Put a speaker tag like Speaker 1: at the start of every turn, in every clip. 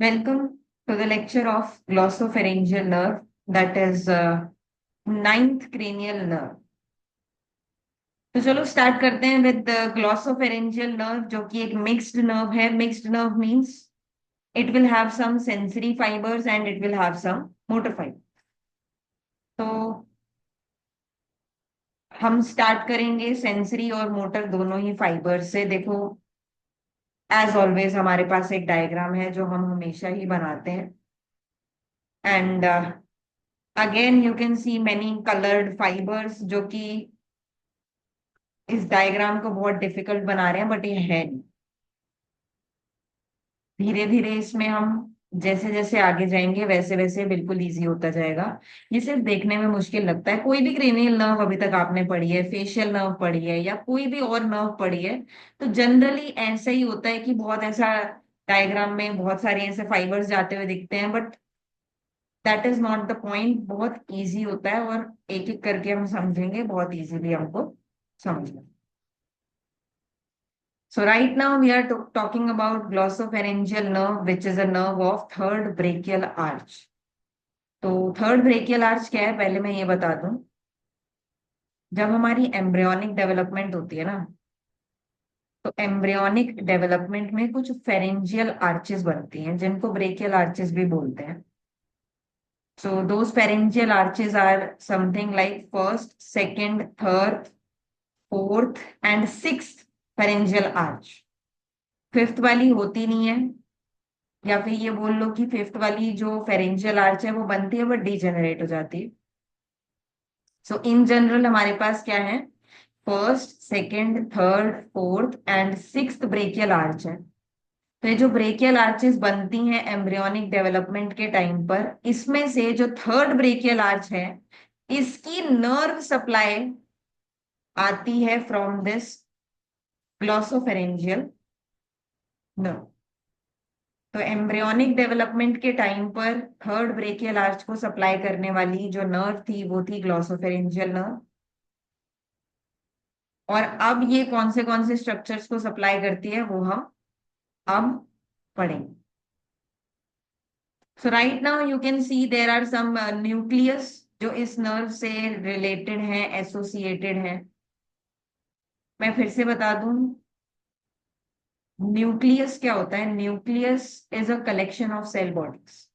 Speaker 1: Welcome to the lecture of glossopharyngeal nerve, that is ninth cranial nerve. तो चलो start करते हैं with glossopharyngeal nerve, जो कि एक मिक्स्ड नर्व है. Mixed nerve means it will have some sensory fibres and it will have some motor fibre. तो हम स्टार्ट करेंगे सेंसरी और मोटर दोनों ही फाइबर से. देखो, एज ऑलवेज हमारे पास एक डायग्राम है जो हम हमेशा ही बनाते हैं. And again you can see many coloured fibres, जो कि इस डायग्राम को बहुत डिफिकल्ट बना रहे हैं, बट ये है नहीं. धीरे धीरे इसमें हम जैसे जैसे आगे जाएंगे वैसे वैसे बिल्कुल इजी होता जाएगा. ये सिर्फ देखने में मुश्किल लगता है. कोई भी क्रेनियल नर्व अभी तक आपने पढ़ी है, फेशियल नर्व पढ़ी है, या कोई भी और नर्व पढ़ी है, तो जनरली ऐसा ही होता है कि बहुत ऐसा डायग्राम में बहुत सारे ऐसे फाइबर्स जाते हुए दिखते हैं. But that is not the point. बहुत इजी होता है और एक एक करके हम समझेंगे, बहुत इजीली हमको समझना. So right now we are talking about glossopharyngeal nerve, which is a nerve of third brachial arch. तो थर्ड ब्रेकियल आर्च क्या है, पहले मैं ये बता दूं. जब हमारी एम्ब्रियोनिक डेवलपमेंट होती है ना, तो एम्ब्रियोनिक डेवलपमेंट में कुछ फेरेंजियल आर्चेस बनती हैं, जिनको ब्रेकियल आर्चेस भी बोलते हैं. So those pharyngeal arches are something like first, second, third, fourth and sixth pharyngeal arch. Fifth वाली होती नहीं है, या फिर ये बोल लो कि फिफ्थ वाली जो फेरेंजियल आर्च है वो बनती है बट डीजेनरेट हो जाती है. सो इन जनरल हमारे पास क्या है, first, second, third, fourth and sixth brachial arch है. तो ये जो ब्रेकियल आर्चेस बनती हैं एम्ब्रियोनिक डेवलपमेंट के टाइम पर, इसमें से जो थर्ड ब्रेकियल आर्च है, इसकी नर्व सप्लाई आती है फ्रॉम दिस ग्लॉसोफेरेंजियल नर्व. तो एम्ब्रियोनिक डेवलपमेंट के टाइम पर थर्ड ब्रेकियल आर्च को सप्लाई करने वाली जो नर्व थी वो थी ग्लॉसोफेरेंजियल नर्व. और अब ये कौन से स्ट्रक्चर्स को सप्लाई करती है वो हम अब पढ़ेंगे. So right now you can see there are some nucleus जो इस नर्व से रिलेटेड है, एसोसिएटेड है. मैं फिर से बता दूं, न्यूक्लियस क्या होता है. Nucleus is a collection of cell bodies.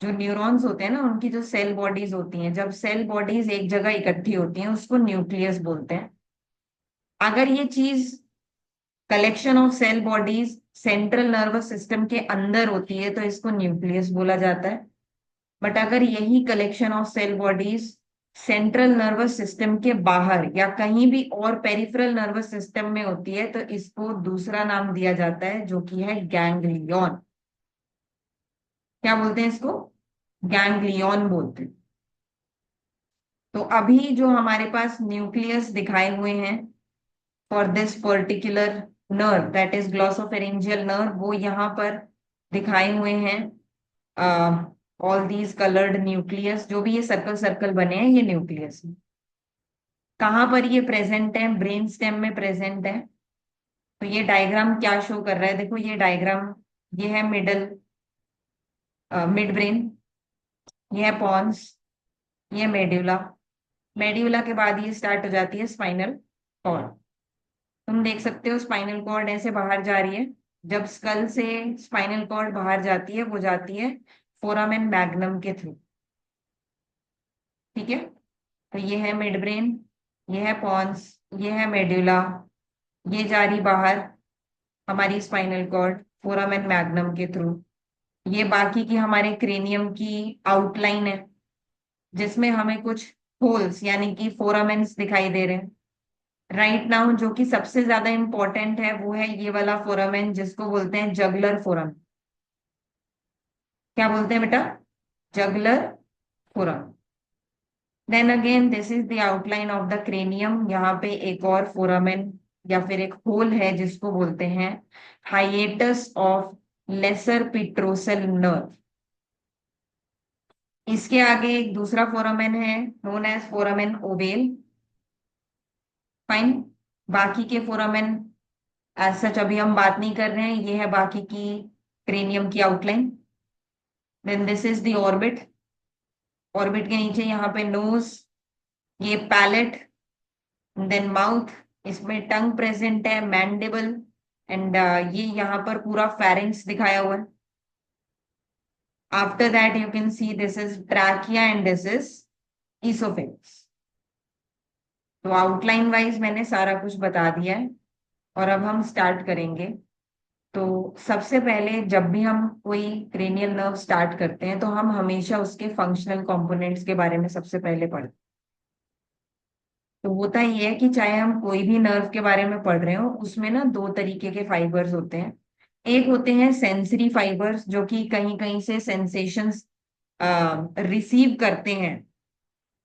Speaker 1: जो न्यूरॉन्स होते हैं ना, उनकी जो सेल बॉडीज होती हैं, जब सेल बॉडीज एक जगह इकट्ठी होती हैं उसको न्यूक्लियस बोलते हैं. अगर ये चीज, collection of cell bodies, central nervous system के अंदर होती है तो इसको न्यूक्लियस बोला जाता है. बट अगर यही collection of cell bodies central nervous system के बाहर या कहीं भी और पेरिफेरल नर्वस सिस्टम में होती है तो इसको दूसरा नाम दिया जाता है, जो कि है गैंग्लियन. क्या बोलते हैं इसको, गैंग्लियन बोलते हैं. तो अभी जो हमारे पास न्यूक्लियस दिखाए हुए हैं for this particular nerve, that is glossopharyngeal nerve, वो यहाँ पर दिखाए हुए हैं. ऑल दीज कलर्ड न्यूक्लियस, जो भी ये सर्कल सर्कल बने हैं, ये न्यूक्लियस है. कहाँ पर ये प्रेजेंट है, ब्रेन स्टेम में प्रेजेंट है. तो ये डायग्राम क्या शो कर रहा है, देखो ये डायग्राम, ये है मिडल, मिड ब्रेन, ये है पॉन्स, ये मेड्यूला. मेड्यूला के बाद ये स्टार्ट हो जाती है स्पाइनल कॉर्ड. तुम देख सकते हो स्पाइनल कॉर्ड ऐसे बाहर जा रही है. जब स्कल से स्पाइनल कॉर्ड बाहर जाती है, वो जाती है फोरामेन मैग्नम के थ्रू. ठीक है. तो ये है मिड ब्रेन, ये है पॉन्स, ये है मेड्यूला, ये जा रही बाहर हमारी स्पाइनल कॉर्ड फोरामेन मैग्नम के थ्रू. ये बाकी की हमारे क्रेनियम की आउटलाइन है, जिसमें हमें कुछ होल्स यानी कि फोरामेन्स दिखाई दे रहे हैं. राइट नाउ जो कि सबसे ज्यादा इंपॉर्टेंट है वो है ये वाला फोरामेन, जिसको बोलते हैं जगलर फोरम. क्या बोलते हैं बेटा, jugular foramen. Then again this is the outline of the cranium. यहाँ पे एक और फोरामेन या फिर एक होल है जिसको बोलते हैं hiatus of lesser petrosal nerve. इसके आगे एक दूसरा फोरामेन है known as foramen ovale. Fine. बाकी के फोरामेन एज सच अभी हम बात नहीं कर रहे हैं, ये है बाकी की क्रेनियम की outline. Then this is the orbit. Orbit के नीचे यहाँ पे नोज, ये पैलेट, देन माउथ, इसमें टंग प्रेजेंट है, मैंडिबल, एंड ये यहाँ पर पूरा फेरिंग्स दिखाया हुआ है। After that you can see this is trachea and this is oesophagus. तो आउटलाइन वाइज मैंने सारा कुछ बता दिया है और अब हम स्टार्ट करेंगे। तो सबसे पहले जब भी हम कोई क्रेनियल नर्व स्टार्ट करते हैं तो हम हमेशा उसके फंक्शनल कंपोनेंट्स के बारे में सबसे पहले पढ़ते हैं। तो होता ये है कि चाहे हम कोई भी नर्व के बारे में पढ़ रहे हो, उसमें ना दो तरीके के फाइबर्स होते हैं। एक होते हैं सेंसरी फाइबर्स, जो कि कहीं कहीं से सेंसेशंस रिसीव करते हैं,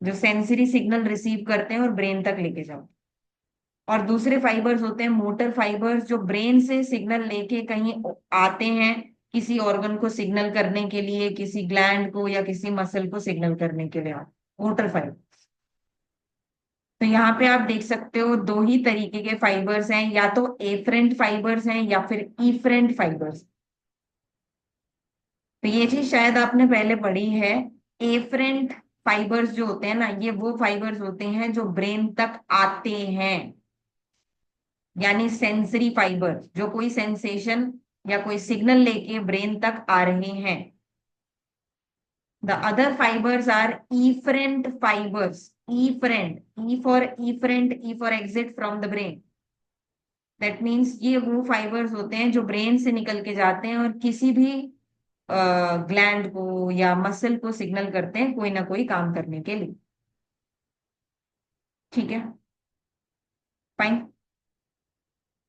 Speaker 1: जो सेंसरी सिग्नल रिसीव करते हैं और ब्रेन तक लेके जाओ। और दूसरे फाइबर्स होते हैं मोटर फाइबर्स, जो ब्रेन से सिग्नल लेके कहीं आते हैं किसी ऑर्गन को सिग्नल करने के लिए, किसी ग्लैंड को या किसी मसल को सिग्नल करने के लिए मोटर फाइबर। तो यहाँ पे आप देख सकते हो दो ही तरीके के फाइबर्स हैं, या तो एफरेंट फाइबर्स हैं या फिर इफरेंट फाइबर्स। तो ये चीज शायद आपने पहले पढ़ी है। एफरेंट फाइबर्स जो होते हैं ना, ये वो फाइबर्स होते हैं जो ब्रेन तक आते हैं, यानी सेंसरी फाइबर, जो कोई सेंसेशन या कोई सिग्नल लेके ब्रेन तक आ रहे हैं। The other fibres are efferent fibers. Efferent, E for efferent, E for exit from the brain. That means ये वो फाइबर्स होते हैं जो ब्रेन से निकल के जाते हैं और किसी भी ग्लैंड को या मसल को सिग्नल करते हैं कोई ना कोई काम करने के लिए। ठीक है, फाइन।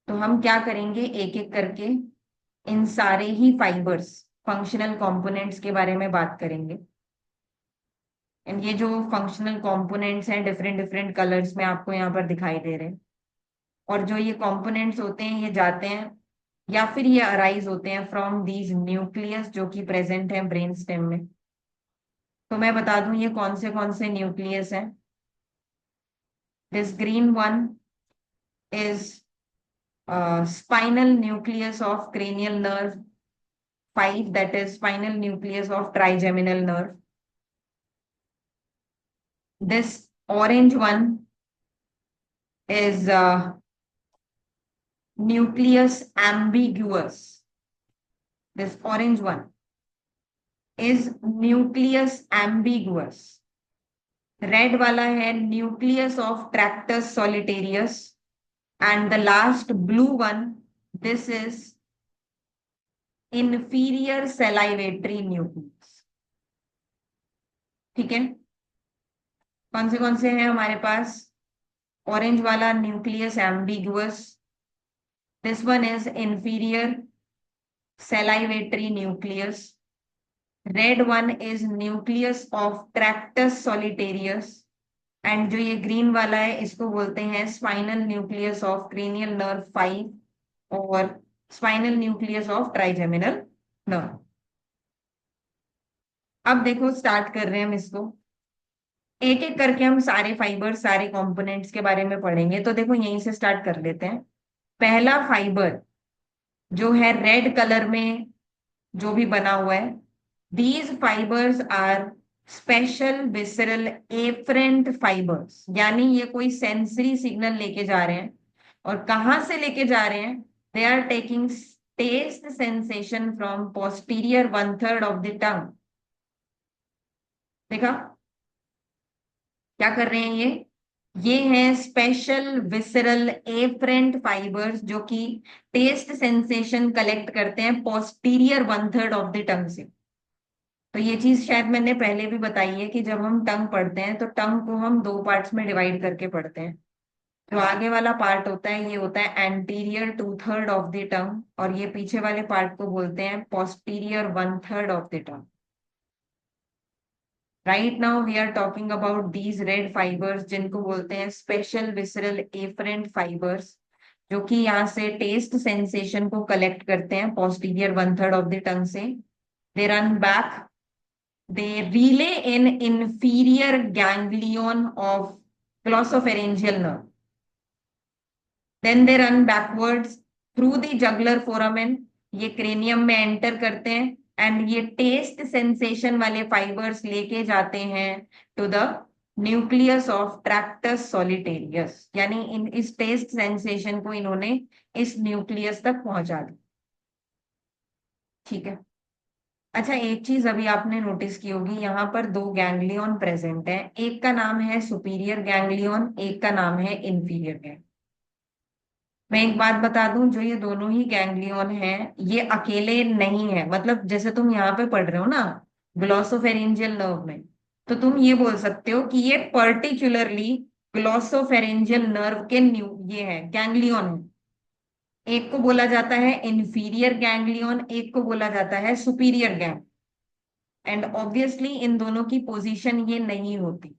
Speaker 1: तो हम क्या करेंगे, एक एक करके इन सारे ही फाइबर्स, फंक्शनल कंपोनेंट्स के बारे में बात करेंगे। एंड ये जो फंक्शनल कंपोनेंट्स हैं डिफरेंट डिफरेंट कलर्स में आपको यहाँ पर दिखाई दे रहे हैं। और जो ये कंपोनेंट्स होते हैं ये जाते हैं या फिर ये अराइज होते हैं फ्रॉम दीज न्यूक्लियस जो कि प्रेजेंट है ब्रेन स्टेम में। तो मैं बता दूं ये कौन से न्यूक्लियस हैं। This green one is spinal nucleus of cranial nerve 5, that is spinal nucleus of trigeminal nerve. This orange one is nucleus ambiguous. This orange one is nucleus ambiguous. Red वाला है nucleus of tractus solitarius, and the last blue one, this is inferior salivatory nucleus. ठीक है, कौन से हैं हमारे पास। Orange वाला nucleus ambiguous, this one is inferior salivatory nucleus. Red one is nucleus of tractus solitarius, and जो ये ग्रीन वाला है इसको बोलते हैं spinal nucleus of cranial nerve 5 और spinal nucleus of trigeminal nerve. अब देखो स्टार्ट कर रहे हैं हम इसको, एक एक करके हम सारे फाइबर सारे कंपोनेंट्स के बारे में पढ़ेंगे। तो देखो यहीं से स्टार्ट कर लेते हैं। पहला फाइबर जो है रेड कलर में जो भी बना हुआ है, these fibres are special visceral efferent fibres, यानी ये कोई सेंसरी सिग्नल लेके जा रहे हैं। और कहाँ से लेके जा रहे हैं, they are taking taste sensation from posterior 1/3 of the tongue. देखा क्या कर रहे हैं ये हैं स्पेशल विसरल एफरेंट फाइबर्स जो कि टेस्ट सेंसेशन कलेक्ट करते हैं पोस्टीरियर 1/3 ऑफ द टंग से। तो ये चीज शायद मैंने पहले भी बताई है कि जब हम टंग पढ़ते हैं तो टंग को हम दो पार्ट्स में डिवाइड करके पढ़ते हैं। जो आगे वाला पार्ट होता है ये होता है एंटीरियर 2/3 ऑफ द टंग, और ये पीछे वाले पार्ट को बोलते हैं posterior 1/3 of the tongue. Right now we are talking about these red fibres जिनको बोलते हैं स्पेशल विसरल एफरेंट फाइबर्स, जो कि यहाँ से टेस्ट सेंसेशन को कलेक्ट करते हैं पोस्टीरियर 1/3 ऑफ द टंग से। They run back, they relay in inferior ganglion of glossopharyngeal nerve. Then they run backwards through the jugular foramen. ये क्रेनियम में एंटर करते हैं एंड ये टेस्ट सेंसेशन वाले फाइबर्स लेके जाते हैं to the nucleus of tractus solitarius, यानी इन इस टेस्ट सेंसेशन को इन्होंने इस न्यूक्लियस तक पहुंचा दिया। ठीक है। अच्छा, एक चीज अभी आपने नोटिस की होगी, यहाँ पर दो गैंग्लियन प्रेजेंट है, एक का नाम है सुपीरियर गैंग्लियन, एक का नाम है इंफीरियर गैंग्लियन। मैं एक बात बता दूं, जो ये दोनों ही गैंग्लियन हैं ये अकेले नहीं है, मतलब जैसे तुम यहाँ पे पढ़ रहे हो ना ग्लॉसोफेरिंजियल नर्व में, तो तुम ये बोल सकते हो कि ये पर्टिकुलरली ग्लॉसोफेरिंजियल नर्व के न्यू ये है गैंग्लियन है। एक को बोला जाता है इंफीरियर गैंग्लियन, एक को बोला जाता है सुपीरियर गैंग। एंड ऑब्वियसली इन दोनों की पोजीशन ये नहीं होती।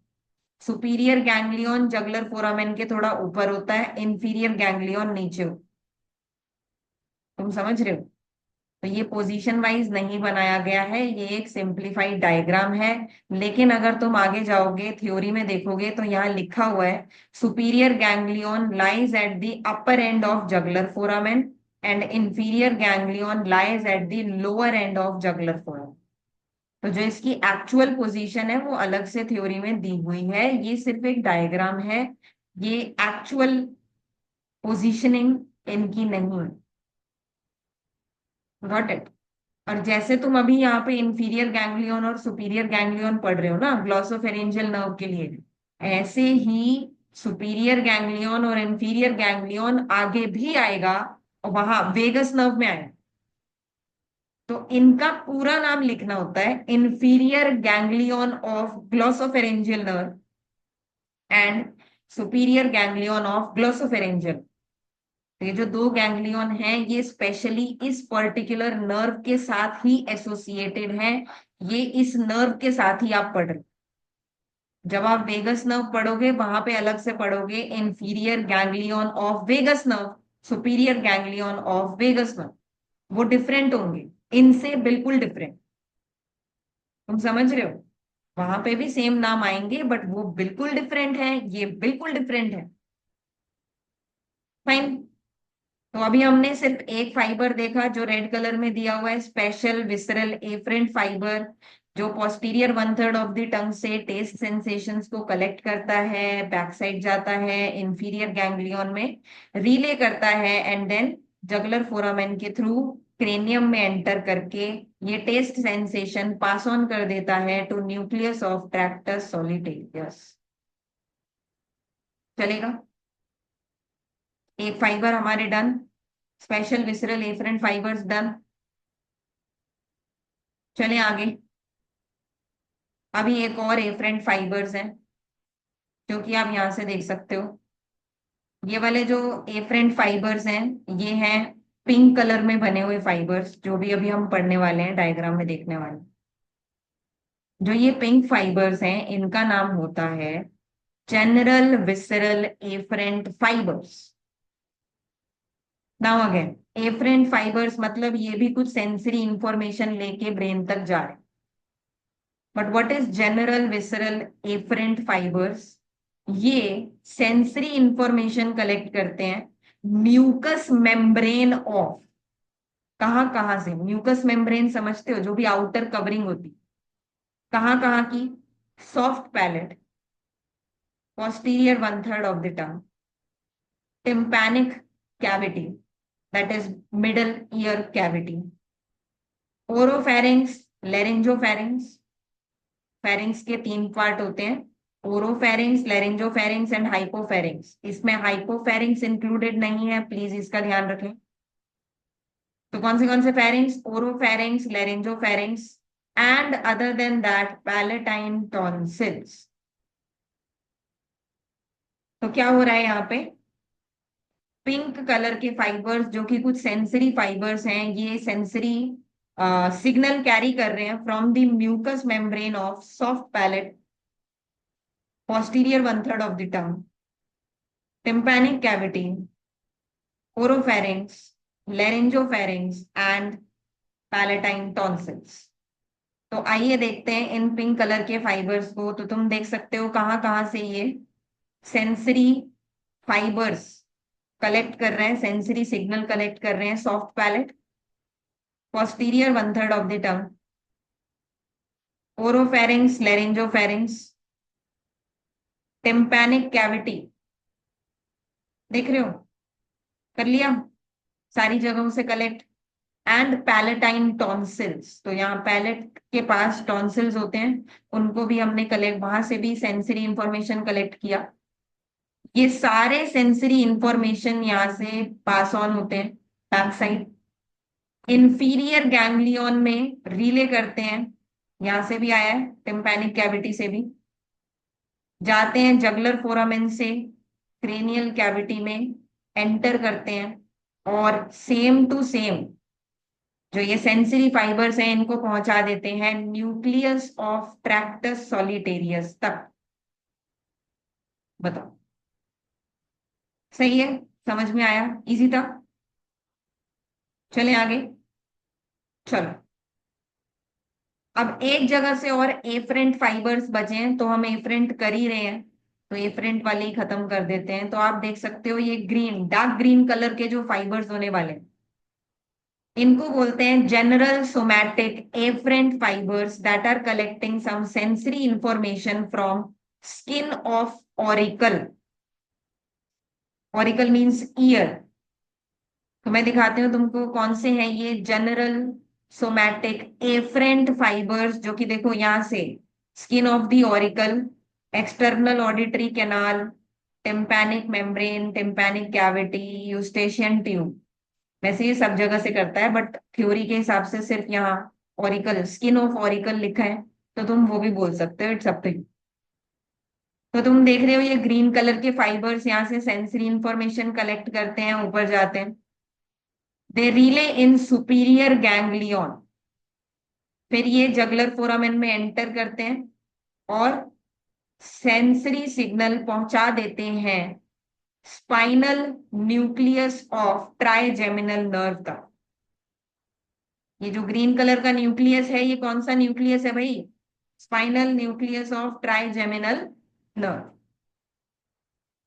Speaker 1: सुपीरियर गैंग्लियन जगलर फोरामेन के थोड़ा ऊपर होता है, इंफीरियर गैंग्लियन नीचे होता है। तुम समझ रहे हो? तो ये पोजीशन वाइज नहीं बनाया गया है, ये एक सिंप्लीफाइड डायग्राम है। लेकिन अगर तुम आगे जाओगे थ्योरी में देखोगे तो यहाँ लिखा हुआ है superior ganglion lies at the upper end of juggler foramen and inferior ganglion lies at the lower end of juggler foramen. तो जो इसकी एक्चुअल पोजीशन है वो अलग से थ्योरी में दी हुई है, ये सिर्फ एक डायग्राम है, ये एक्चुअल पोजीशनिंग इनकी नहीं है। Got it? और जैसे तुम अभी यहाँ पे इंफीरियर गैंग्लियन और सुपीरियर गैंग्लियन पढ़ रहे हो ना ग्लॉसोफेरेंजियल नर्व के लिए, ऐसे ही सुपीरियर गैंग्लियन और इंफीरियर गैंग्लियन आगे भी आएगा और वहां वेगस नर्व में आएगा। तो इनका पूरा नाम लिखना होता है inferior ganglion of glossopharyngeal nerve and superior ganglion of glossopharyngeal. तो ये जो दो गैंग्लियन हैं ये स्पेशली इस पर्टिकुलर नर्व के साथ ही एसोसिएटेड हैं, ये इस नर्व के साथ ही आप पढ़ रहे हो। जब आप वेगस नर्व पढ़ोगे वहां पे अलग से पढ़ोगे inferior ganglion of vagus nerve, superior ganglion of vagus nerve, वो डिफरेंट होंगे, इनसे बिल्कुल डिफरेंट। तुम समझ रहे हो? वहां पे भी सेम नाम आएंगे बट वो बिल्कुल डिफरेंट है, ये बिल्कुल डिफरेंट है। फाइन। तो अभी हमने सिर्फ एक फाइबर देखा जो रेड कलर में दिया हुआ है, स्पेशल विसरल एफरेंट फाइबर, जो posterior one third of the टंग से टेस्ट सेंसेशंस को कलेक्ट करता है, बैक साइड जाता है इंफीरियर गैंग्लियन में, रिले करता है एंड देन जगलर फोरामेन के थ्रू क्रेनियम में एंटर करके ये टेस्ट सेंसेशन पास ऑन कर देता है to nucleus of tractus solitarius. चलेगा? एक फाइबर हमारे done, special visceral efferent fibres done. चले आगे। अभी एक और एफरेंट फाइबर्स हैं जो कि आप यहां से देख सकते हो। ये वाले जो एफरेंट फाइबर्स हैं ये हैं पिंक कलर में बने हुए फाइबर्स, जो भी अभी हम पढ़ने वाले हैं डायग्राम में देखने वाले। जो ये पिंक फाइबर्स हैं इनका नाम होता है general visceral efferent fibres. Now again, efferent fibres मतलब ये भी कुछ सेंसरी इंफॉर्मेशन लेके ब्रेन तक जा रहे हैं। But what is general visceral efferent fibres? ये सेंसरी इंफॉर्मेशन कलेक्ट करते हैं म्यूकस मेम्ब्रेन ऑफ, कहां कहां से? म्यूकस मेम्ब्रेन समझते हो, जो भी आउटर कवरिंग होती, कहां कहां की? Soft palate, posterior one third of the tongue, tympanic cavity, that is middle ear cavity, oropharynx, laryngopharynx, pharynx के तीन पार्ट होते हैं, ओरोफेरिंक्स, लेरिंजोफेरिंक्स एंड हाइपोफेरिंक्स। इसमें हाइपोफेरिंक्स इंक्लूडेड नहीं है, प्लीज इसका ध्यान रखें। तो कौन से pharynx? Oropharynx, laryngopharynx and other than that palatine tonsils. तो क्या हो रहा है यहाँ पे? पिंक कलर के फाइबर्स जो कि कुछ सेंसरी फाइबर्स हैं, ये सेंसरी सिग्नल कैरी कर रहे हैं from the mucous membrane of soft palate, posterior one third of the tongue, tympanic cavity, oropharynx, laryngopharynx and palatine tonsils। तो आइए देखते हैं इन पिंक कलर के फाइबर्स को। तो तुम देख सकते हो कहां कहां से ये सेंसरी फाइबर्स कलेक्ट कर रहे हैं, सेंसरी सिग्नल कलेक्ट कर रहे हैं soft palate, posterior 1/3 of the tongue, oropharynx, laryngopharynx, tympanic cavity, देख रहे हो, कर लिया सारी जगहों से कलेक्ट, एंड पैलेटाइन टॉन्सिल्स, तो यहाँ पैलेट के पास टॉन्सिल्स होते हैं, उनको भी हमने कलेक्ट, वहां से भी सेंसरी इंफॉर्मेशन कलेक्ट किया। ये सारे सेंसरी इंफॉर्मेशन यहाँ से पास ऑन होते हैं बैक साइड, इंफीरियर गैंग्लियन में रिले करते हैं, यहां से भी आया है, टिम्पैनिक कैविटी से भी जाते हैं, जगलर फोरामेन से क्रेनियल कैविटी में एंटर करते हैं, और सेम टू सेम जो ये सेंसरी फाइबर्स हैं इनको पहुंचा देते हैं न्यूक्लियस ऑफ ट्रैक्टस सॉलिटेरियस तक। बताओ, सही है, समझ में आया, इजी था। चले आगे, चलो अब एक जगह से और एफरेंट फाइबर्स बचे हैं, तो हम एफरेंट कर ही रहे हैं, तो एफरेंट वाले ही खत्म कर देते हैं। तो आप देख सकते हो ये ग्रीन, डार्क ग्रीन कलर के जो फाइबर्स होने वाले हैं इनको बोलते हैं general somatic efferent fibres that are collecting some sensory information from skin of auricle. Auricle means ear. तो मैं दिखाती हूँ तुमको कौन से हैं ये जनरल सोमैटिक एफरेंट फाइबर्स, जो कि देखो यहां से skin of the auricle, external auditory canal, tympanic membrane, tympanic cavity, Eustachian tube. वैसे ये सब जगह से करता है, बट थ्योरी के हिसाब से सिर्फ यहाँ ऑरिकल, स्किन ऑफ ऑरिकल लिखा है, तो तुम वो भी बोल सकते हो, इट्स अप टू यू। तो तुम देख रहे हो ये ग्रीन कलर के फाइबर्स यहाँ से सेंसरी इंफॉर्मेशन कलेक्ट करते हैं, ऊपर जाते हैं, दे रिले इन सुपीरियर गैंग्लियन, फिर ये जगलर फोरामेन में एंटर करते हैं और सेंसरी सिग्नल पहुंचा देते हैं spinal nucleus of trigeminal nerve तक। ये जो ग्रीन कलर का न्यूक्लियस है ये कौन सा न्यूक्लियस है भाई? Spinal nucleus of trigeminal nerve.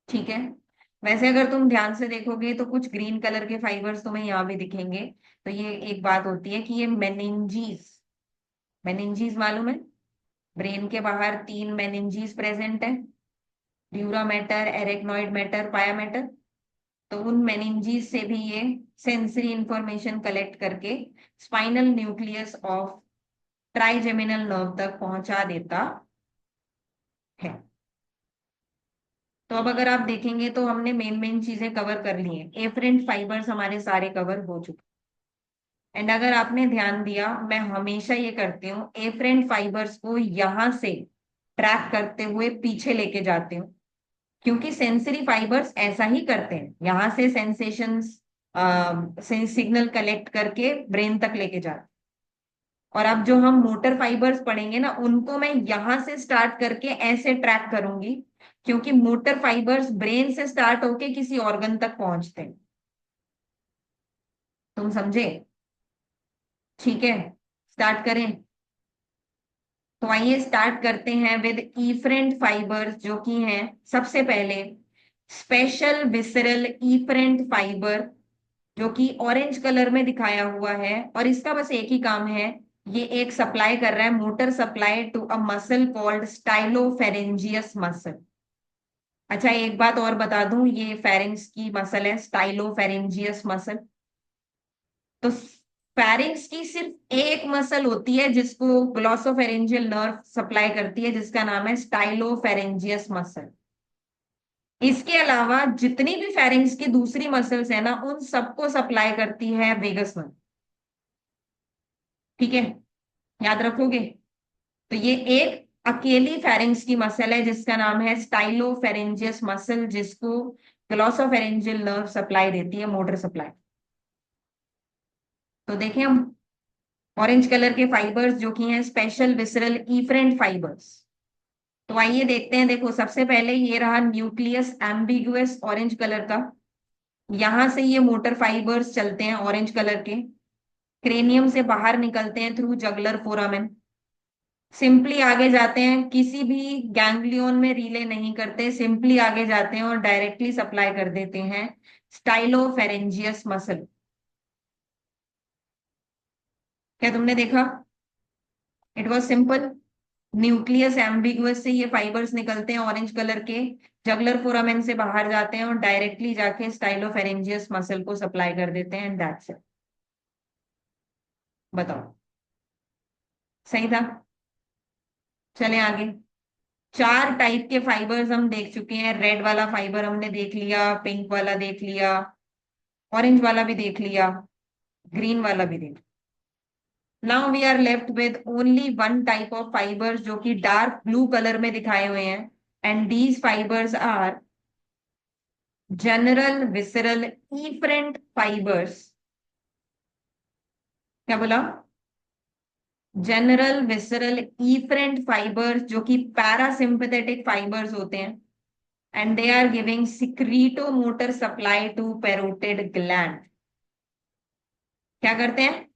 Speaker 1: ठीक है, वैसे अगर तुम ध्यान से देखोगे तो कुछ ग्रीन कलर के फाइबर्स तुम्हें यहाँ भी दिखेंगे। तो ये एक बात होती है कि ये मेनिंजीज, मेनिंजीज मालूम है, ब्रेन के बाहर 3 मेनिंजीज प्रेजेंट है, ड्यूरा मैटर, एरेक्नॉइड मैटर, पाया मैटर। तो उन मेनिंजीज से भी ये सेंसरी इंफॉर्मेशन कलेक्ट करके spinal nucleus of trigeminal nerve तक पहुंचा देता है। तो अब अगर आप देखेंगे तो हमने मेन मेन चीजें कवर कर ली हैं, एफरेंट फाइबर्स हमारे सारे कवर हो चुके। एंड अगर आपने ध्यान दिया, मैं हमेशा ये करती हूँ, एफरेंट फाइबर्स को यहां से ट्रैक करते हुए पीछे लेके जाती हूँ, क्योंकि सेंसरी फाइबर्स ऐसा ही करते हैं, यहां से सेंसेशंस सिग्नल कलेक्ट करके ब्रेन तक लेके जाते हैं। और अब जो हम मोटर फाइबर्स पढ़ेंगे ना, उनको मैं यहां से स्टार्ट करके ऐसे ट्रैक करूंगी, क्योंकि मोटर फाइबर्स ब्रेन से स्टार्ट होके किसी ऑर्गन तक पहुंचते हैं। तुम समझे? ठीक है, स्टार्ट करें। तो आइए स्टार्ट करते हैं विद ईफरेंट फाइबर्स, जो कि हैं सबसे पहले स्पेशल विसरल ईफरेंट फाइबर, जो कि ऑरेंज कलर में दिखाया हुआ है, और इसका बस एक ही काम है, ये एक सप्लाई कर रहा है motor supply to a muscle called stylopharyngeus muscle. अच्छा एक बात और बता दूं, ये फेरिंग्स की मसल है, स्टाइलोफेरेंजियस मसल। तो फेरिंग्स की सिर्फ एक मसल होती है जिसको ग्लॉसोफेरेंजियल नर्व सप्लाई करती है, जिसका नाम है स्टाइलोफेरेंजियस मसल। इसके अलावा जितनी भी फेरिंग्स की दूसरी मसल्स है ना, उन सबको सप्लाई करती है वेगस नर्व। ठीक है, याद रखोगे। तो ये एक अकेली फेरिंग्स की मसल है जिसका नाम है स्टाइलोफेरेंजियस मसल, जिसको ग्लॉसोफेरेंजियल नर्व सप्लाई देती है, मोटर सप्लाई। तो देखें हम ऑरेंज कलर के फाइबर्स जो कि हैं स्पेशल विसरल इफरेंट फाइबर्स। तो आइए देखते हैं, देखो सबसे पहले ये रहा न्यूक्लियस एम्बिगुअस ऑरेंज कलर का, यहां से ये मोटर फाइबर्स चलते हैं ऑरेंज कलर के, क्रेनियम से बाहर निकलते हैं थ्रू जगलर फोरामेन, सिंपली आगे जाते हैं, किसी भी गैंग्लियन में रिले नहीं करते, सिंपली आगे जाते हैं और डायरेक्टली सप्लाई कर देते हैं स्टाइलोफेरेंजियस मसल। क्या तुमने देखा? It was simple. Nucleus ambiguous से ये फाइबर्स निकलते हैं ऑरेंज कलर के, जगलर फोरामेन से बाहर जाते हैं और डायरेक्टली जाके स्टाइलोफेरेंजियस मसल को सप्लाई कर देते हैं, एंड दैट्स इट। बताओ, सही था? चले आगे। चार टाइप के फाइबर्स हम देख चुके हैं। रेड वाला फाइबर हमने देख लिया, पिंक वाला देख लिया, ऑरेंज वाला भी देख लिया, ग्रीन वाला भी देख। Now we are left with only one type of fibres जो कि डार्क ब्लू कलर में दिखाए हुए हैं, and these fibres are general visceral efferent fibres. क्या बोला? जनरल विसरल इफरेंट फाइबर्स जो कि पैरासिम्पथेटिक फाइबर्स होते हैं, and they are giving secretomotor supply to parotid gland. क्या करते हैं?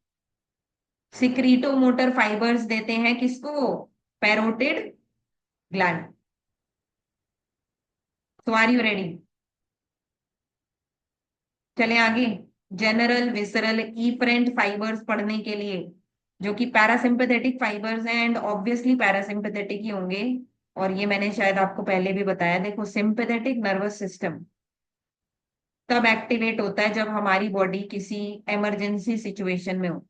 Speaker 1: सिक्रीटोमोटर फाइबर्स देते हैं किसको? Parotid gland. तो आर यू रेडी? चले आगे। जनरल विसरल इफरेंट फाइबर्स पढ़ने के लिए, जो कि पैरासिम्पथेटिक फाइबर्स हैं, एंड ऑब्वियसली पैरासिम्पथेटिक ही होंगे। और ये मैंने शायद आपको पहले भी बताया, देखो सिंपैथेटिक नर्वस सिस्टम तब एक्टिवेट होता है जब हमारी बॉडी किसी इमरजेंसी सिचुएशन में हो।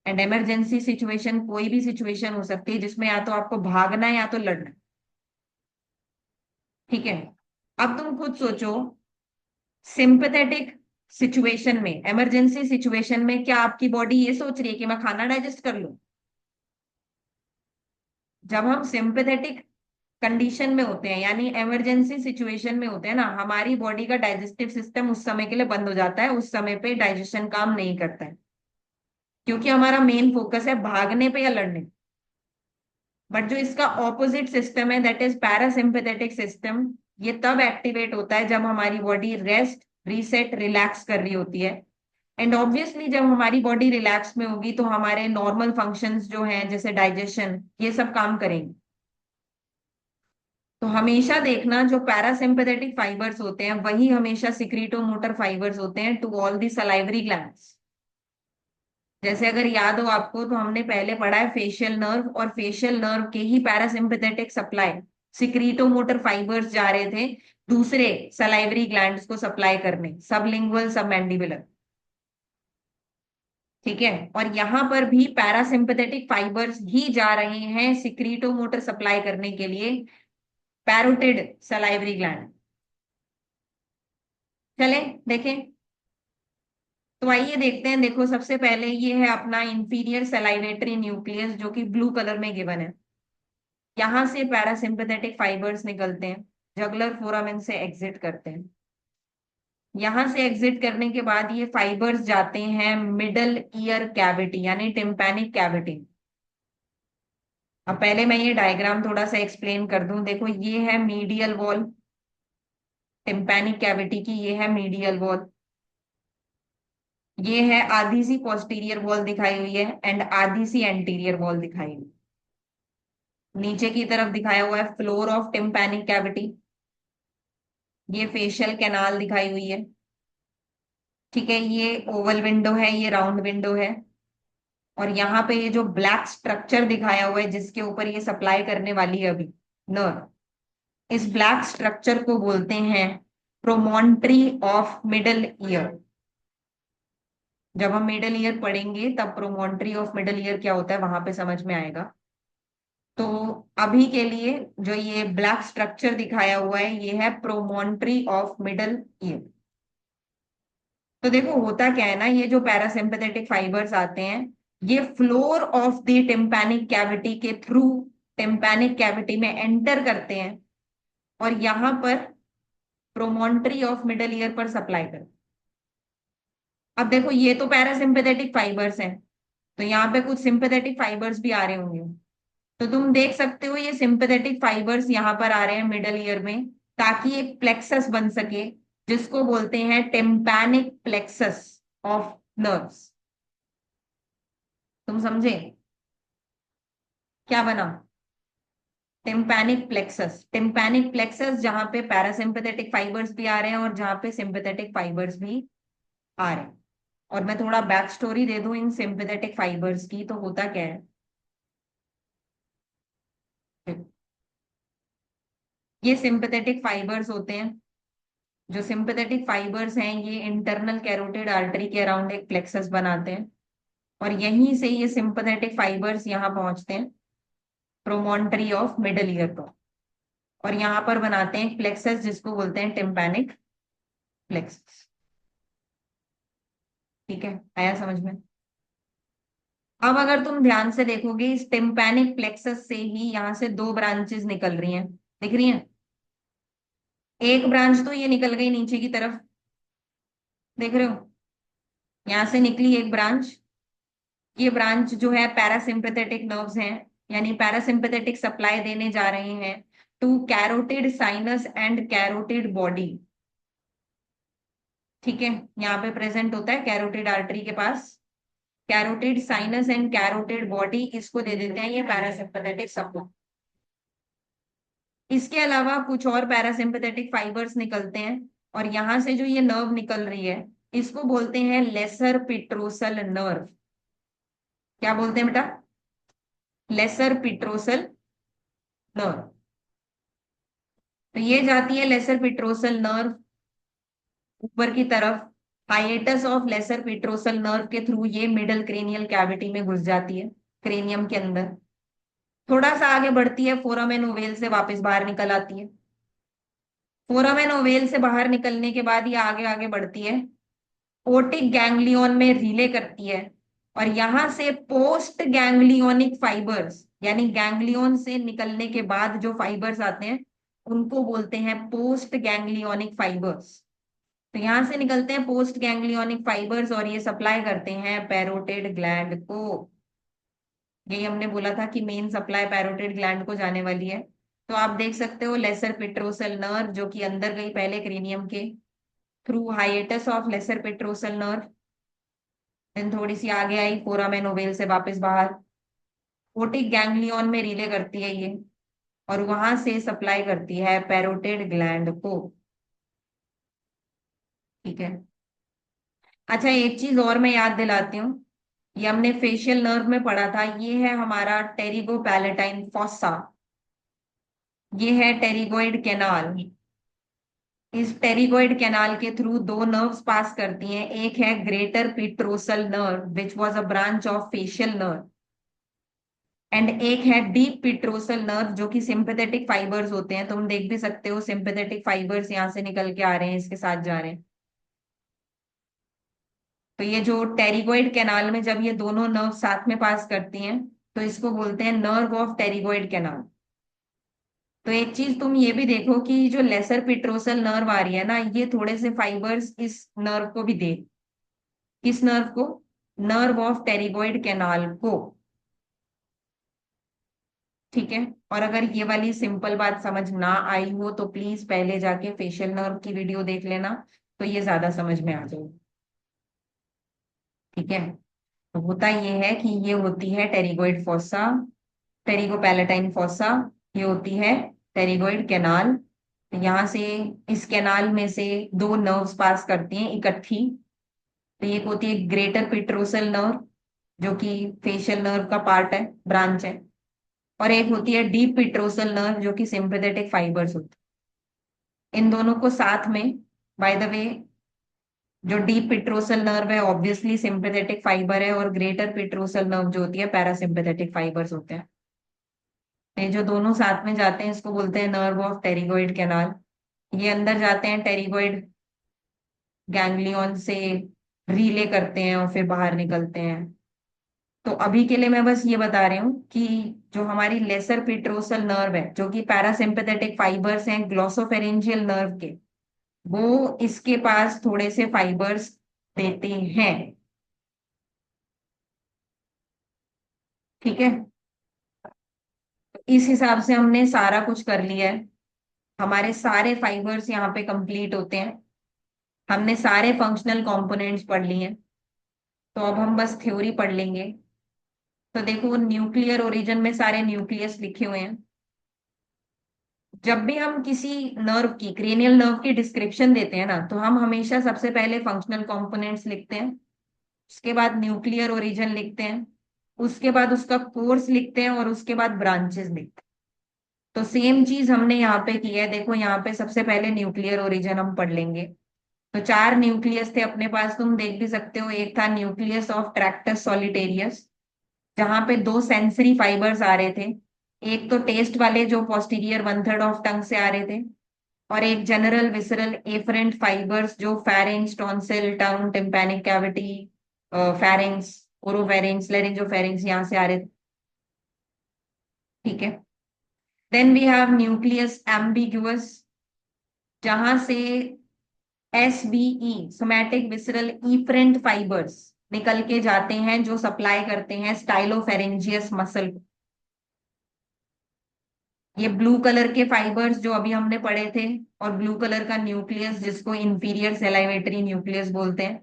Speaker 1: एंड इमरजेंसी सिचुएशन कोई भी सिचुएशन हो सकती है जिसमें या तो आपको भागना है या तो लड़ना है। ठीक है? अब तुम खुद सोचो, सिंपैथेटिक सिचुएशन में, इमरजेंसी सिचुएशन में, क्या आपकी बॉडी ये सोच रही है कि मैं खाना डाइजेस्ट कर लूं? जब हम सिंपैथेटिक कंडीशन में होते हैं, यानी इमरजेंसी सिचुएशन में होते हैं ना, हमारी बॉडी का डाइजेस्टिव सिस्टम उस समय के लिए बंद हो जाता है, उस समय पे डाइजेशन काम नहीं करता है, क्योंकि हमारा मेन फोकस है भागने पे या लड़ने। बट जो इसका ऑपोजिट सिस्टम है, दैट इज पैरासिम्पैथेटिक सिस्टम, ये तब एक्टिवेट होता है जब हमारी बॉडी रेस्ट, रीसेट, रिलैक्स कर रही होती है। एंड ऑब्वियसली जब हमारी बॉडी रिलैक्स में होगी तो हमारे नॉर्मल फंक्शंस जो हैं जैसे डाइजेशन, ये सब काम करेंगे। तो हमेशा देखना, जो पैरासिम्पैथेटिक फाइबर्स होते हैं वही हमेशा सिक्रीटोमोटर फाइबर्स होते हैं to all the salivary glands. जैसे अगर याद हो आपको, तो हमने पहले पढ़ा है फेशियल नर्व, और फेशियल नर्व के ही पैरासिम्पैथेटिक सप्लाई सिक्रीटोमोटर फाइबर्स जा रहे थे दूसरे सलाइवरी ग्लैंड्स को सप्लाई करने, सबलिंगुअल, सबमैंडिबुलर। ठीक है? और यहां पर भी पैरासिम्पैथेटिक फाइबर्स ही जा रहे हैं सिक्रीटोमोटर सप्लाई करने के लिए पैरोटिड सलाइवरी ग्लैंड। चले देखें। तो आइए देखते हैं। देखो सबसे पहले ये है अपना इंफीरियर सलाइवेटरी न्यूक्लियस जो कि ब्लू कलर में गिवन है। यहां से पैरासिम्पैथेटिक फाइबर्स निकलते हैं, जगलर फोरामेन से एग्जिट करते हैं। यहां से एग्जिट करने के बाद ये फाइबर्स जाते हैं मिडल ईयर कैविटी यानी टिम्पैनिक कैविटी। अब पहले मैं ये डायग्राम थोड़ा सा एक्सप्लेन कर दूं। देखो ये है मीडियल वॉल टिम्पैनिक कैविटी की, ये है मीडियल वॉल। ये है आधी सी पोस्टीरियर वॉल दिखाई हुई है, एंड आधी सी एंटीरियर वॉल दिखाई हुई। नीचे की तरफ दिखाया हुआ है फ्लोर ऑफ टिम्पैनिक कैविटी। ये फेशियल कैनाल दिखाई हुई है। ठीक है? ये ओवल विंडो है, ये राउंड विंडो है। और यहाँ पे ये जो ब्लैक स्ट्रक्चर दिखाया हुआ है जिसके ऊपर ये सप्लाई करने वाली है अभी नर्व, इस ब्लैक स्ट्रक्चर को बोलते हैं प्रोमोन्ट्री ऑफ मिडल ईयर। जब हम मिडल ईयर पढ़ेंगे तब प्रोमोन्ट्री ऑफ मिडल ईयर क्या होता है वहां पे समझ में आएगा। तो अभी के लिए जो ये ब्लैक स्ट्रक्चर दिखाया हुआ है ये है प्रोमोन्ट्री ऑफ मिडल ईयर। तो देखो होता क्या है ना, ये जो पैरासिम्पैथेटिक फाइबर्स आते हैं ये floor of the tympanic cavity के थ्रू टिम्पैनिक कैविटी में एंटर करते हैं, और यहां पर प्रोमोन्ट्री ऑफ मिडल ईयर पर सप्लाई करते हैं। अब देखो ये तो पैरासिम्पैथेटिक फाइबर्स हैं, तो यहाँ पे कुछ सिंपैथेटिक फाइबर्स भी आ रहे होंगे। तो तुम देख सकते हो ये सिंपैथेटिक फाइबर्स यहाँ पर आ रहे हैं मिडल ईयर में, ताकि एक प्लेक्सस बन सके जिसको बोलते हैं टिम्पैनिक प्लेक्सस ऑफ नर्व्स। तुम समझे? क्या बना? Tympanic plexus. टिम्पैनिक प्लेक्सस जहां पे पैरासिम्पैथेटिक फाइबर्स भी आ रहे हैं और जहां पे सिंपैथेटिक फाइबर्स भी आ रहे हैं। और मैं थोड़ा बैक स्टोरी दे दूं इन सिंपैथेटिक फाइबर्स की, तो होता क्या है। ये सिंपैथेटिक फाइबर्स होते हैं। जो सिंपैथेटिक फाइबर्स हैं ये इंटरनल कैरोटिड आर्टरी के अराउंड एक प्लेक्सस बनाते हैं, और यहीं से ये सिंपैथेटिक फाइबर्स यहाँ पहुंचते हैं प्रोमोन्टरी ऑफ मिडल ईयर को, और यहाँ पर बनाते हैं प्लेक्सस जिसको बोलते हैं टिम्पैनिक प्लेक्सस। ठीक है, आया समझ में। अब अगर तुम ध्यान से देखोगे इस टिम्पैनिक प्लेक्सस से ही यहाँ से दो ब्रांचेस निकल रही हैं, दिख रही हैं। एक ब्रांच तो ये निकल गई नीचे की तरफ, देख रहे हो, यहाँ से निकली एक ब्रांच। ये ब्रांच जो है पैरासिम्पैथेटिक नर्व्स हैं, यानी पैरासिम्पैथेटिक सप्लाई देने जा रहे हैं to carotid sinus and carotid body. ठीक है, यहाँ पे प्रेजेंट होता है कैरोटिड आर्टरी के पास carotid sinus and carotid body, इसको दे देते हैं ये पैरासिम्पैथेटिक सप्लाई। इसके अलावा कुछ और पैरासिम्पैथेटिक फाइबर्स निकलते हैं, और यहां से जो ये नर्व निकल रही है इसको बोलते हैं लेसर पिट्रोसल नर्व। क्या बोलते हैं बेटा? Lesser petrosal nerve. तो ये जाती है लेसर पिट्रोसल नर्व ऊपर की तरफ, हाइएटस ऑफ लेसर पिट्रोसल नर्व के थ्रू ये मिडल क्रेनियल कैविटी में घुस जाती है, क्रेनियम के अंदर। थोड़ा सा आगे बढ़ती है, फोरामेन ओवेल से वापस बाहर निकल आती है। फोरामेन ओवेल से बाहर निकलने के बाद ये आगे आगे बढ़ती है, ओटिक गैंग्लियन में रिले करती है, और यहां से पोस्ट गैंग्लियोनिक फाइबर्स, यानी गैंग्लियन से निकलने के बाद जो फाइबर्स आते हैं उनको बोलते हैं पोस्ट गैंग्लियोनिक फाइबर्स। तो यहां से निकलते हैं पोस्ट गैंग्लियोनिक फाइबर्स, और ये सप्लाई करते हैं पैरोटिड ग्लैंड को। यही हमने बोला था कि मेन सप्लाई पैरोटिड ग्लैंड को जाने वाली है। तो आप देख सकते हो लेसर पिट्रोसल नर्व जो कि अंदर गई पहले क्रेनियम के through hiatus of lesser petrosal nerve, then थोड़ी सी आगे आई फोरामेन ओवेल से वापस बाहर, ओटिक गैंग्लियन में रिले करती है ये, और वहां से सप्लाई करती है पैरोटिड ग्लैंड को। ठीक है। अच्छा, एक चीज और मैं याद दिलाती हूँ, ये हमने फेशियल नर्व में पढ़ा था, ये है हमारा टेरिगो पैलेटाइन फॉसा, ये है टेरिगोइड कैनाल। इस टेरिगोइड कैनाल के थ्रू दो नर्व्स पास करती हैं, एक है greater petrosal nerve which was a branch of facial nerve, and एक है डीप पिट्रोसल नर्व जो कि सिंपैथेटिक फाइबर्स होते हैं। तुम देख भी सकते हो सिंपैथेटिक फाइबर्स यहाँ से निकल के आ रहे हैं, इसके साथ जा रहे हैं। तो ये जो टेरिगोइड कैनाल में जब ये दोनों नर्व साथ में पास करती हैं तो इसको बोलते हैं नर्व ऑफ टेरिगोइड कैनाल। तो एक चीज तुम ये भी देखो कि जो लेसर पिट्रोसल नर्व आ रही है ना, ये थोड़े से फाइबर्स इस नर्व को भी दे। किस नर्व को? नर्व ऑफ टेरिगोइड कैनाल को। ठीक है। और अगर ये वाली सिंपल बात समझ ना आई हो तो प्लीज पहले जाके फेशियल नर्व की वीडियो देख लेना, तो ये ज्यादा समझ में आ जाएगी। ठीक है। तो होता ये है कि ये होती है pterygoid fossa, pterygo palatine fossa, ये होती है टेरिगोइड कैनाल। यहाँ से इस कैनाल में से दो नर्व्स पास करती हैं इकट्ठी। तो एक होती है ग्रेटर पिट्रोसल नर्व जो कि फेशियल नर्व का पार्ट है, ब्रांच है, और एक होती है डीप पिट्रोसल नर्व जो कि सिंपैथेटिक फाइबर्स होती है। इन दोनों को साथ में, बाय द वे, जो डीप पिट्रोसल नर्व है ऑब्वियसली सिंपैथेटिक फाइबर है, और ग्रेटर पिट्रोसल नर्व जो होती है पैरासिम्पैथेटिक फाइबर्स होते हैं। ये जो दोनों साथ में जाते हैं इसको बोलते हैं नर्व ऑफ टेरिगोइड कैनाल। ये अंदर जाते हैं टेरिगोइड गैंग्लियन से, रीले करते हैं और फिर बाहर निकलते हैं। तो अभी के लिए मैं बस ये बता रही हूँ कि जो हमारी लेसर पिट्रोसल नर्व है जो कि पैरासिम्पैथेटिक फाइबर्स हैं ग्लॉसोफेरेंजियल नर्व के, वो इसके पास थोड़े से फाइबर्स देते हैं। ठीक है। इस हिसाब से हमने सारा कुछ कर लिया है, हमारे सारे फाइबर्स यहाँ पे कंप्लीट होते हैं, हमने सारे फंक्शनल कंपोनेंट्स पढ़ लिए हैं। तो अब हम बस थ्योरी पढ़ लेंगे। तो देखो न्यूक्लियर ओरिजिन में सारे न्यूक्लियस लिखे हुए हैं। जब भी हम किसी नर्व की, क्रेनियल नर्व की डिस्क्रिप्शन देते हैं ना, तो हम हमेशा सबसे पहले फंक्शनल कंपोनेंट्स लिखते हैं, उसके बाद न्यूक्लियर ओरिजिन लिखते हैं, उसके बाद उसका कोर्स लिखते हैं, और उसके बाद ब्रांचेस लिखते हैं। तो सेम चीज हमने यहाँ पे की है। देखो यहाँ पे सबसे पहले न्यूक्लियर ओरिजिन हम पढ़ लेंगे। तो चार न्यूक्लियस थे अपने पास, तुम देख भी सकते हो। एक था न्यूक्लियस ऑफ ट्रैक्टस सॉलिटेरियस, जहां पे दो सेंसरी फाइबर्स आ रहे थे। एक तो टेस्ट वाले जो posterior one third of tongue से आ रहे थे, और एक जनरल विसरल एफरेंट फाइबर्स जो pharynx, tonsil, tongue, tympanic cavity, pharynx, oropharynx, laryngopharynx यहाँ से आ रहे थे। ठीक है। Then we have nucleus ambiguus, जहां से SBE, somatic visceral efferent fibres निकल के जाते हैं, जो सप्लाई करते हैं स्टाइलोफेरेंजियस मसल को। ये ब्लू कलर के फाइबर्स जो अभी हमने पढ़े थे, और ब्लू कलर का न्यूक्लियस जिसको इंफीरियर सेलाइवेटरी न्यूक्लियस बोलते हैं,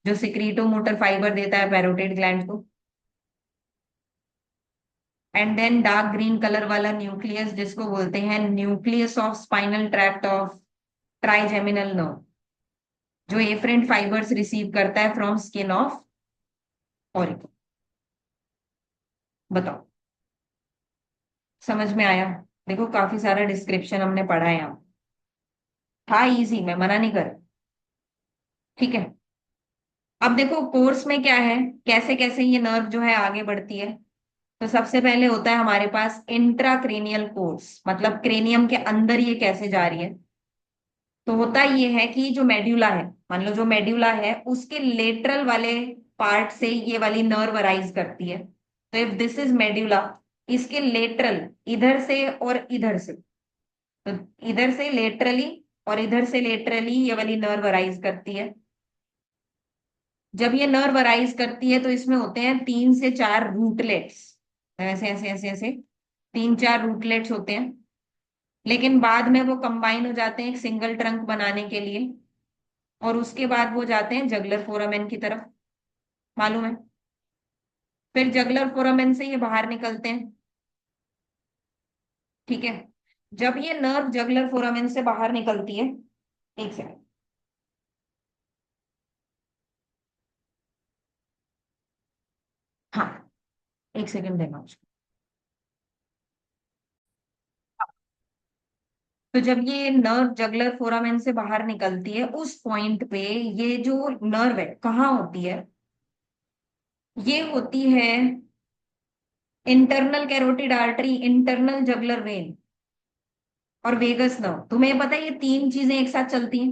Speaker 1: जो सिक्रीटो मोटर फाइबर देता है पैरोटिड ग्लैंड को। And then dark green colour वाला न्यूक्लियस जिसको बोलते हैं nucleus of spinal tract of trigeminal nerve, जो एफरेंट फाइबर्स रिसीव करता है फ्रॉम स्किन ऑफ ऑरिकल। बताओ, समझ में आया? देखो काफी सारा डिस्क्रिप्शन हमने पढ़ा है यहाँ। था इजी, मैं मना नहीं कर। ठीक है। अब देखो कोर्स में क्या है, कैसे कैसे ये नर्व जो है आगे बढ़ती है। तो सबसे पहले होता है हमारे पास इंट्राक्रेनियल कोर्स, मतलब क्रेनियम के अंदर ये कैसे जा रही है। तो होता ये है कि जो मेड्यूला है, मान लो जो मेड्यूला है उसके लेटरल वाले पार्ट से ये वाली नर्व अराइज करती है। तो इफ दिस इज मेड्यूला, इसके लेटरल, इधर से और इधर से, तो इधर से लेटरली और इधर से लेटरली ये वाली नर्व अराइज करती है। जब ये नर्व अराइज करती है तो इसमें होते हैं 3 से 4 रूटलेट्स, ऐसे ऐसे ऐसे ऐसे 3 4 रूटलेट्स होते हैं। लेकिन बाद में वो कंबाइन हो जाते हैं एक सिंगल ट्रंक बनाने के लिए, और उसके बाद वो जाते हैं जगलर फोरामेन की तरफ। मालूम है? फिर जगलर फोरामेन से ये बाहर निकलते हैं। ठीक है। जब ये नर्व जगलर फोरामेन से बाहर निकलती है, एक सेकंड। हाँ, एक सेकंड देना मुझे। तो जब ये नर्व जगलर फोरामेन से बाहर निकलती है, उस पॉइंट पे ये जो नर्व है कहाँ होती है? ये होती है internal carotid artery, internal jugular when, और वेगस नर्व। तुम्हें पता है ये तीन चीजें एक साथ चलती हैं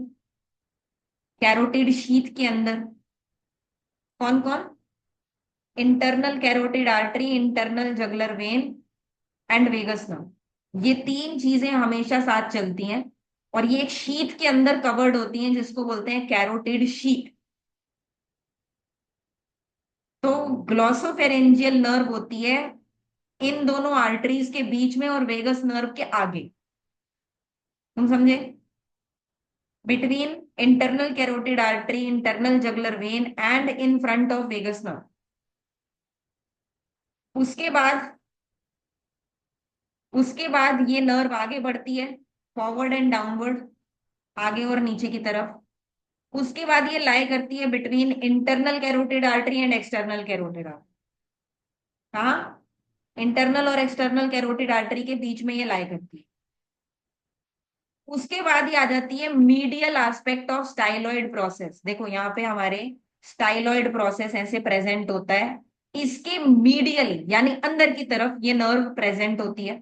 Speaker 1: कैरोटिड शीथ के अंदर। कौन कौन? Internal carotid artery, internal jugular vein, and vagus nerve. ये तीन चीजें हमेशा साथ चलती हैं, और ये एक शीथ के अंदर कवर्ड होती हैं जिसको बोलते हैं कैरोटिड शीथ। तो ग्लॉसोफेरेंजियल नर्व होती है इन दोनों आर्टरीज के बीच में और वेगस नर्व के आगे। तुम समझे? Between internal carotid artery, internal jugular vein, and in front of vagus nerve. उसके बाद उसके बाद ये नर्व आगे बढ़ती है, फॉरवर्ड एंड डाउनवर्ड, आगे और नीचे की तरफ। उसके बाद ये लाई करती है between internal carotid artery and external carotid artery. कहाँ? इंटरनल और एक्सटर्नल कैरोटिड आर्टरी के बीच में ये लाई करती है। उसके बाद ही आ जाती है medial aspect of styloid process. देखो यहाँ पे हमारे स्टाइलॉइड प्रोसेस ऐसे प्रेजेंट होता है। इसके मीडियल यानी अंदर की तरफ ये नर्व प्रेजेंट होती है।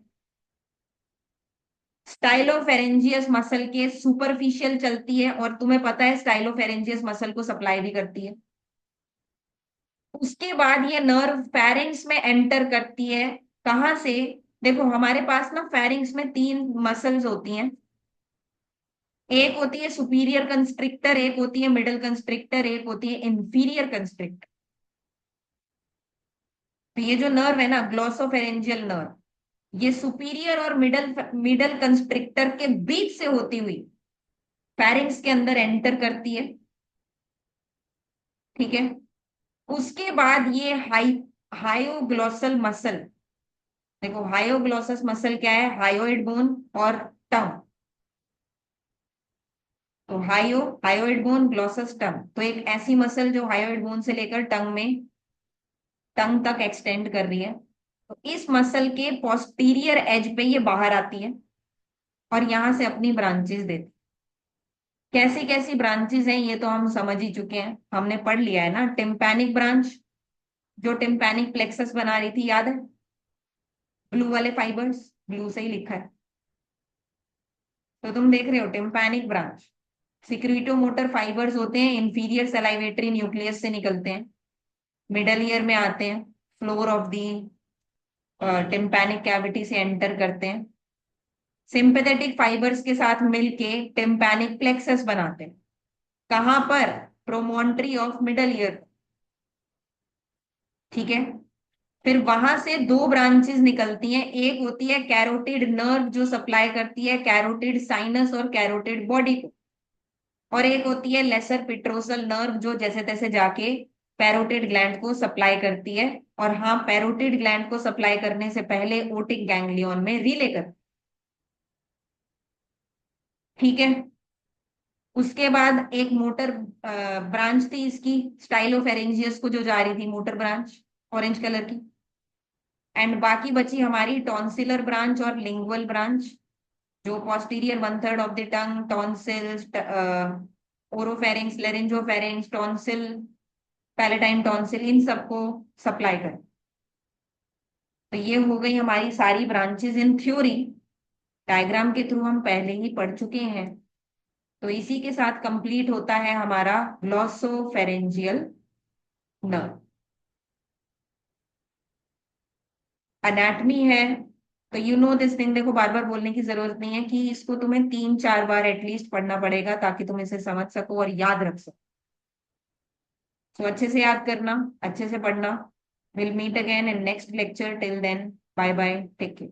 Speaker 1: स्टाइलोफेरेंजियस मसल के सुपरफिशियल चलती है, और तुम्हें पता है स्टाइलोफेरेंजियस मसल को सप्लाई भी करती है। उसके बाद ये नर्व फेरिंग्स में एंटर करती है। कहाँ से? देखो हमारे पास ना फेरिंग्स में 3 मसल्स होती हैं। एक होती है सुपीरियर कंस्ट्रिक्टर, एक होती है मिडल कंस्ट्रिक्टर, एक होती है इंफीरियर कंस्ट्रिक्टर। तो ये जो नर्व है ना, ग्लॉसोफेरेंजियल नर्व, ये सुपीरियर और मिडल मिडल कंस्ट्रिक्टर के बीच से होती हुई फेरिंग्स के अंदर एंटर करती है। ठीक है। उसके बाद ये हायोग्लोसल मसल, देखो हायोग्लोसस मसल क्या है? हायोइड बोन और टंग। तो हायोइड बोन, ग्लॉसस टंग, तो एक ऐसी मसल जो हायोइड बोन से लेकर टंग तक एक्सटेंड कर रही है। तो इस मसल के पोस्टीरियर एज पे ये बाहर आती है और यहां से अपनी ब्रांचेस देती। कैसी कैसी ब्रांचेस हैं ये तो हम समझ ही चुके हैं, हमने पढ़ लिया है ना। टिम्पैनिक ब्रांच, जो टिम्पैनिक प्लेक्सस बना रही थी, याद है? ब्लू वाले फाइबर्स, ब्लू से ही लिखा है। तो तुम देख रहे हो टिम्पैनिक ब्रांच। सिक्रीटो मोटर फाइबर्स होते हैं, इंफीरियर सलाइवेटरी न्यूक्लियस से निकलते हैं, मिडल ईयर में आते हैं, floor of the tympanic cavity से एंटर करते हैं, सिंपैथेटिक फाइबर्स के साथ मिलके टिम्पैनिक प्लेक्सस बनाते हैं। कहां पर? Promontory of middle ear. ठीक है। फिर वहां से दो ब्रांचेस निकलती हैं, एक होती है कैरोटिड नर्व जो सप्लाई करती है कैरोटिड साइनस और कैरोटिड बॉडी को, और एक होती है लेसर पिट्रोसल नर्व जो जैसे तैसे जाके पैरोटिड ग्लैंड को सप्लाई करती है। और हाँ, पैरोटिड ग्लैंड को सप्लाई करने से पहले ओटिक गैंग्लियन में रिले कर। ठीक है। उसके बाद एक मोटर ब्रांच थी इसकी, स्टाइलोफेरेंजियस को जो जा रही थी, मोटर ब्रांच, ऑरेंज कलर की। एंड बाकी बची हमारी टॉन्सिलर ब्रांच और लिंगुअल ब्रांच, जो posterior one third of the tongue, tonsils, oropharynx, laryngopharynx, tonsil, palatine tonsil, इन सबको सप्लाई कर। तो ये हो गई हमारी सारी ब्रांचेस इन थ्योरी। डायग्राम के थ्रू हम पहले ही पढ़ चुके हैं। तो इसी के साथ कंप्लीट होता है हमारा ग्लॉसोफेरेंजियल नर्व। अनाटमी है, तो यू नो दिस थिंग। देखो, बार बार बोलने की जरूरत नहीं है कि इसको तुम्हें 3-4 बार एटलीस्ट पढ़ना पड़ेगा ताकि तुम इसे समझ सको और याद रख सको। तो अच्छे से याद करना, अच्छे से पढ़ना। Will meet again in next lecture, till then bye bye, take care.